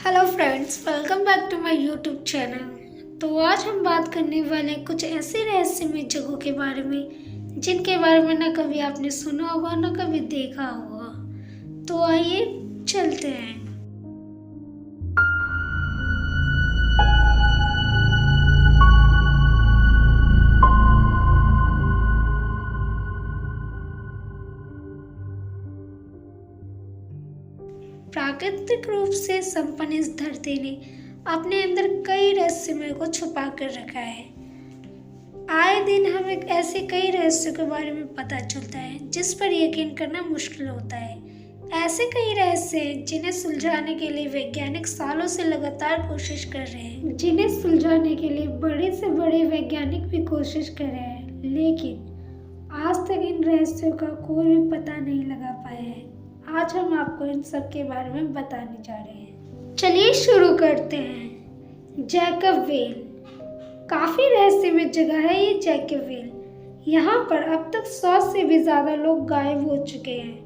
Hello friends, welcome back to my YouTube channel. तो आज हम बात करने वाले हैं कुछ ऐसे रहस्यमय जगहों के बारे में जिनके बारे में ना कभी आपने सुना होगा ना कभी देखा होगा। तो आइए चलते हैं। प्राकृतिक रूप से संपन्न इस धरती ने अपने अंदर कई रहस्यमय को छुपा कर रखा है। आए दिन हमें ऐसे कई रहस्यों के बारे में पता चलता है जिस पर यकीन करना मुश्किल होता है। ऐसे कई रहस्य हैं जिन्हें सुलझाने के लिए वैज्ञानिक सालों से लगातार कोशिश कर रहे हैं, जिन्हें सुलझाने के लिए बड़े से बड़े वैज्ञानिक भी कोशिश कर रहे हैं, लेकिन आज तक इन रहस्यों का कोई भी पता नहीं लगा पाया है। आज हम आपको इन सब के बारे में बताने जा रहे हैं। चलिए शुरू करते हैं। जैकब वेल काफी रहस्यमय जगह है ये जैकब वेल। यहाँ पर अब तक 100 से भी ज्यादा लोग गायब हो चुके हैं,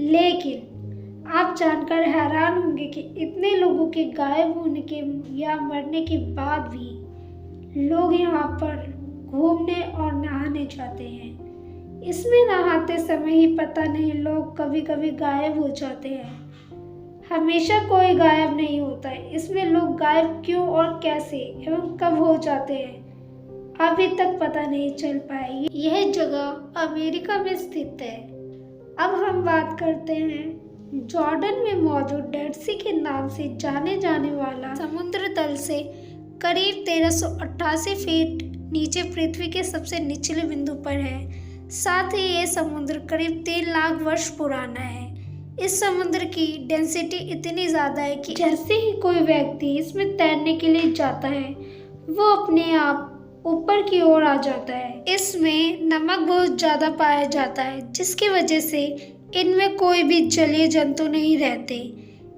लेकिन आप जानकर हैरान होंगे कि इतने लोगों के गायब होने के या मरने के बाद भी लोग यहाँ पर घूमने और नहाने जाते हैं। इसमें नहाते समय ही पता नहीं लोग कभी कभी गायब हो जाते हैं। हमेशा कोई गायब नहीं होता है। इसमें लोग गायब क्यों और कैसे एवं कब हो जाते हैं अभी तक पता नहीं चल पाया। यह जगह अमेरिका में स्थित है। अब हम बात करते हैं जॉर्डन में मौजूद डेड सी के नाम से जाने जाने वाला समुद्र तल से करीब 1388 फीट नीचे पृथ्वी के सबसे निचले बिंदु पर है। साथ ही ये समुद्र करीब 3 लाख वर्ष पुराना है। इस समुद्र की डेंसिटी इतनी ज़्यादा है कि जैसे ही कोई व्यक्ति इसमें तैरने के लिए जाता है वो अपने आप ऊपर की ओर आ जाता है। इसमें नमक बहुत ज़्यादा पाया जाता है, जिसकी वजह से इनमें कोई भी जलीय जंतु नहीं रहते।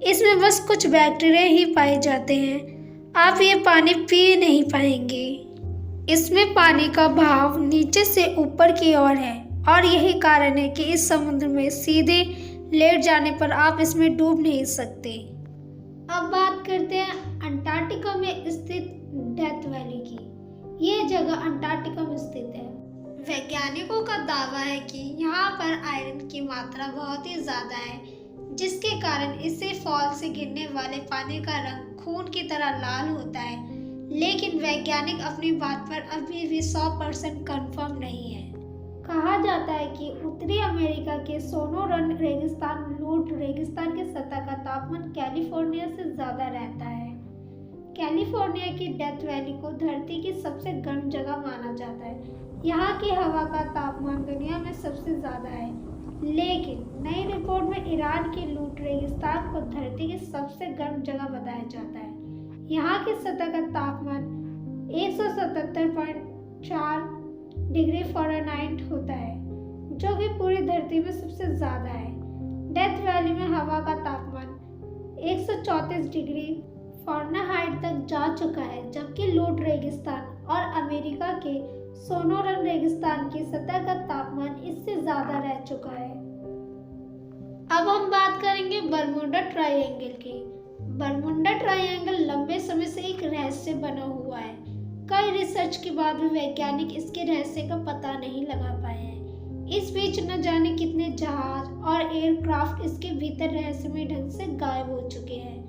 इसमें बस कुछ बैक्टीरिया ही पाए जाते हैं। आप ये पानी पी नहीं पाएंगे। इसमें पानी का भाव नीचे से ऊपर की ओर है और यही कारण है कि इस समुद्र में सीधे लेट जाने पर आप इसमें डूब नहीं सकते। अब बात करते हैं अंटार्कटिका में स्थित डेथ वैली की। ये जगह अंटार्कटिका में स्थित है। वैज्ञानिकों का दावा है कि यहाँ पर आयरन की मात्रा बहुत ही ज्यादा है, जिसके कारण इससे फॉल से गिरने वाले पानी का रंग खून की तरह लाल होता है। लेकिन वैज्ञानिक अपनी बात पर अभी भी 100% कंफर्म नहीं है। कहा जाता है कि उत्तरी अमेरिका के सोनोरन रेगिस्तान लूट रेगिस्तान के सतह का तापमान कैलिफोर्निया से ज्यादा रहता है। कैलिफोर्निया की डेथ वैली को धरती की सबसे गर्म जगह माना जाता है। यहाँ की हवा का तापमान दुनिया में सबसे ज्यादा है, लेकिन नई रिपोर्ट में ईरान के लूट रेगिस्तान को धरती की सबसे गर्म जगह बताया जाता है। यहाँ की सतह का तापमान 177.4 डिग्री फ़ारेनहाइट होता है, जो कि पूरी धरती में सबसे ज़्यादा है। डेथ वैली में हवा का तापमान 134 डिग्री फ़ारेनहाइट तक जा चुका है, जबकि लूट रेगिस्तान और अमेरिका के सोनोरन रेगिस्तान की सतह का तापमान इससे ज़्यादा रह चुका है। अब हम बात करेंगे बरमूडा ट्रायंगल की। बरमूडा ट्रायंगल लंबे समय से एक रहस्य बना हुआ है। कई रिसर्च के बाद भी वैज्ञानिक इसके रहस्य का पता नहीं लगा पाए हैं। इस बीच न जाने कितने जहाज और एयरक्राफ्ट इसके भीतर रहस्यमय ढंग से गायब हो चुके हैं।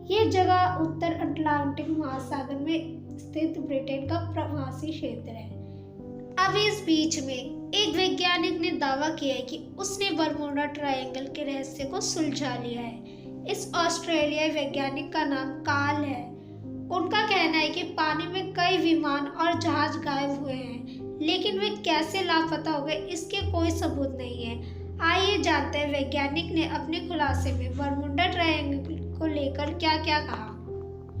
ये जगह उत्तर अटलांटिक महासागर में स्थित ब्रिटेन का प्रवासी क्षेत्र है। अब इस बीच में एक वैज्ञानिक ने दावा किया है कि उसने बरमूडा ट्रायंगल के रहस्य को सुलझा लिया है। इस ऑस्ट्रेलियाई वैज्ञानिक का नाम कार्ल है। उनका कहना है कि पानी में कई विमान और जहाज गायब हुए हैं, लेकिन वे कैसे लापता हो गए इसके कोई सबूत नहीं है। आइए जानते हैं वैज्ञानिक ने अपने खुलासे में बरमूडा ट्रायंगल को लेकर क्या क्या कहा।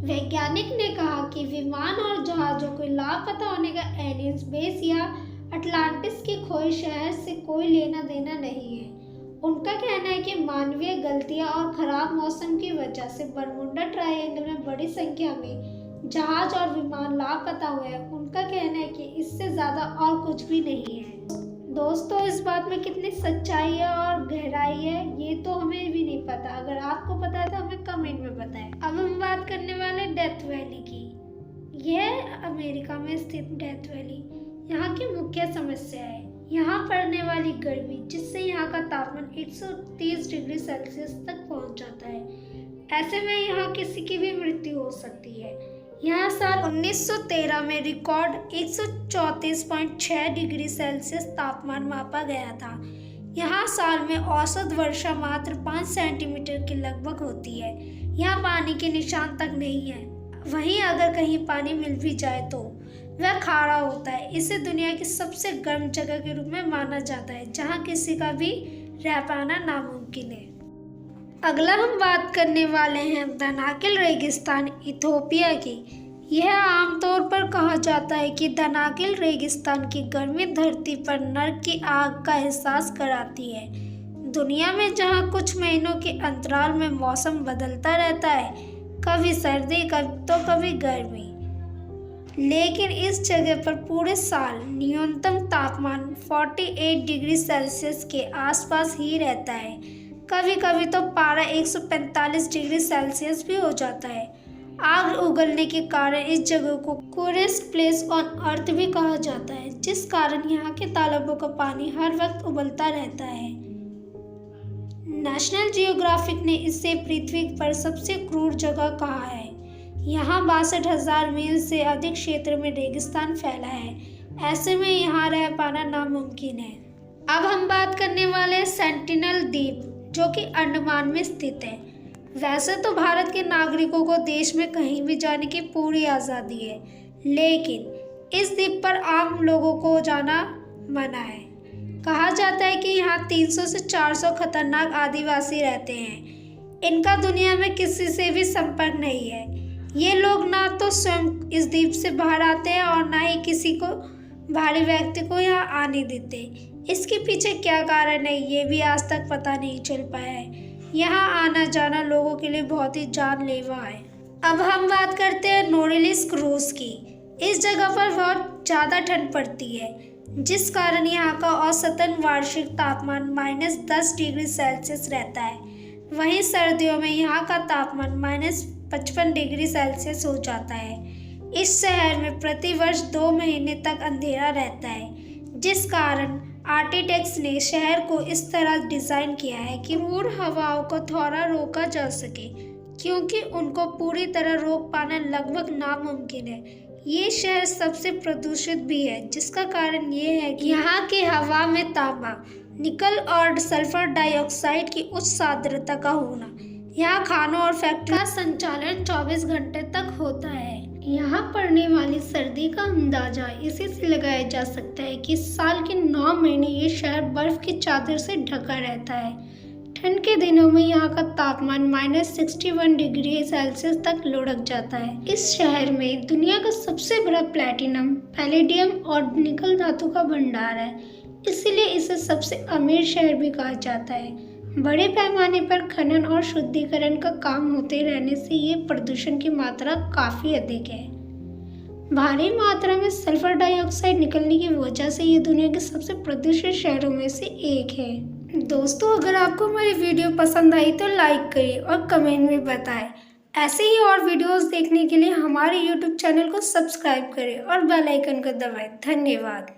वैज्ञानिक ने कहा कि विमान और जहाजों को लापता होने का एलियंस बेस या अटलांटिस के खोए शहर से कोई लेना देना नहीं है। उनका कहना है कि मानवीय गलतियां और खराब मौसम की वजह से बरमूडा ट्रायंगल में बड़ी संख्या में जहाज और विमान लापता हुए हैं। उनका कहना है कि इससे ज्यादा और कुछ भी नहीं है। दोस्तों, इस बात में कितनी सच्चाई है और गहराई है ये तो हमें भी नहीं पता। अगर आपको पता है तो हमें कमेंट में बताएं। अब हम बात डेथ वैली की। यह अमेरिका में स्थित डेथ वैली यहाँ की मुख्य समस्या है। यहाँ पड़ने वाली गर्मी जिससे यहाँ का तापमान 130 डिग्री सेल्सियस तक पहुँच जाता है। ऐसे में यहाँ किसी की भी मृत्यु हो सकती है। यहाँ साल 1913 में रिकॉर्ड 134.6 डिग्री सेल्सियस तापमान मापा गया था। यहाँ साल में औसत वर्षा मात्र 5 सेंटीमीटर के लगभग होती है। यहाँ पानी के निशान तक नहीं है। वहीं अगर कहीं पानी मिल भी जाए तो वह खारा होता है। इसे दुनिया की सबसे गर्म जगह के रूप में माना जाता है, जहाँ किसी का भी रह पाना नामुमकिन है। अगला हम बात करने वाले हैं दनाकिल रेगिस्तान इथियोपिया की। यह आमतौर पर कहा जाता है कि दनाकिल रेगिस्तान की गर्मी धरती पर नर्क की आग का एहसास कराती है। दुनिया में जहाँ कुछ महीनों के अंतराल में मौसम बदलता रहता है, कभी सर्दी तो कभी गर्मी, लेकिन इस जगह पर पूरे साल न्यूनतम तापमान 48 डिग्री सेल्सियस के आसपास ही रहता है। कभी कभी तो पारा 145 डिग्री सेल्सियस भी हो जाता है। आग उगलने के कारण इस जगह को कोल्डेस्ट प्लेस ऑन अर्थ भी कहा जाता है, जिस कारण यहाँ के तालाबों का पानी हर वक्त उबलता रहता है। नेशनल जियोग्राफिक ने इसे पृथ्वी पर सबसे क्रूर जगह कहा है। यहाँ 62,000 मील से अधिक क्षेत्र में रेगिस्तान फैला है। ऐसे में यहाँ रह पाना नामुमकिन है। अब हम बात करने वाले हैं सेंटिनल द्वीप, जो कि अंडमान में स्थित है। वैसे तो भारत के नागरिकों को देश में कहीं भी जाने की पूरी आज़ादी है, लेकिन इस द्वीप पर आम लोगों को जाना मना है। कहा जाता है कि यहाँ 300 से 400 खतरनाक आदिवासी रहते हैं। इनका दुनिया में किसी से भी संपर्क नहीं है। ये लोग ना तो स्वयं इस द्वीप से बाहर आते हैं और ना ही किसी को बाहरी व्यक्ति को यहाँ आने देते। इसके पीछे क्या कारण है, ये भी आज तक पता नहीं चल पाया है। यहाँ आना जाना लोगों के लिए बहुत ही जानलेवा है। अब हम बात करते हैं नोरिलिस क्रूज की। इस जगह पर बहुत ज़्यादा ठंड पड़ती है, जिस कारण यहाँ का औसतन वार्षिक तापमान -10 डिग्री सेल्सियस रहता है। वहीं सर्दियों में यहाँ का तापमान -55 डिग्री सेल्सियस हो जाता है। इस शहर में प्रतिवर्ष 2 महीने तक अंधेरा रहता है, जिस कारण आर्किटेक्ट्स ने शहर को इस तरह डिज़ाइन किया है कि पूर्ण हवाओं को थोड़ा रोका जा सके, क्योंकि उनको पूरी तरह रोक पाना लगभग नामुमकिन है। ये शहर सबसे प्रदूषित भी है, जिसका कारण ये है कि यहाँ की हवा में तांबा, निकल और सल्फर डाइऑक्साइड की उच्च सांद्रता का होना। यहाँ खानों और फैक्ट्री का संचालन 24 घंटे तक होता है। यहाँ पड़ने वाली सर्दी का अंदाजा इसी से लगाया जा सकता है कि साल के 9 महीने ये शहर बर्फ की चादर से ढका रहता है। ठंड के दिनों में यहाँ का तापमान -61 डिग्री सेल्सियस तक लुढ़क जाता है। इस शहर में दुनिया का सबसे बड़ा प्लैटिनम, पैलेडियम और निकल धातु का भंडार है, इसीलिए इसे सबसे अमीर शहर भी कहा जाता है। बड़े पैमाने पर खनन और शुद्धिकरण का काम होते रहने से ये प्रदूषण की मात्रा काफ़ी अधिक है। भारी मात्रा में सल्फर डाइऑक्साइड निकलने की वजह से ये दुनिया के सबसे प्रदूषित शहरों में से एक है। दोस्तों, अगर आपको हमारी वीडियो पसंद आई तो लाइक करें और कमेंट में बताएं। ऐसे ही और वीडियोस देखने के लिए हमारे YouTube चैनल को सब्सक्राइब करें और बेल आइकन को दबाएं। धन्यवाद।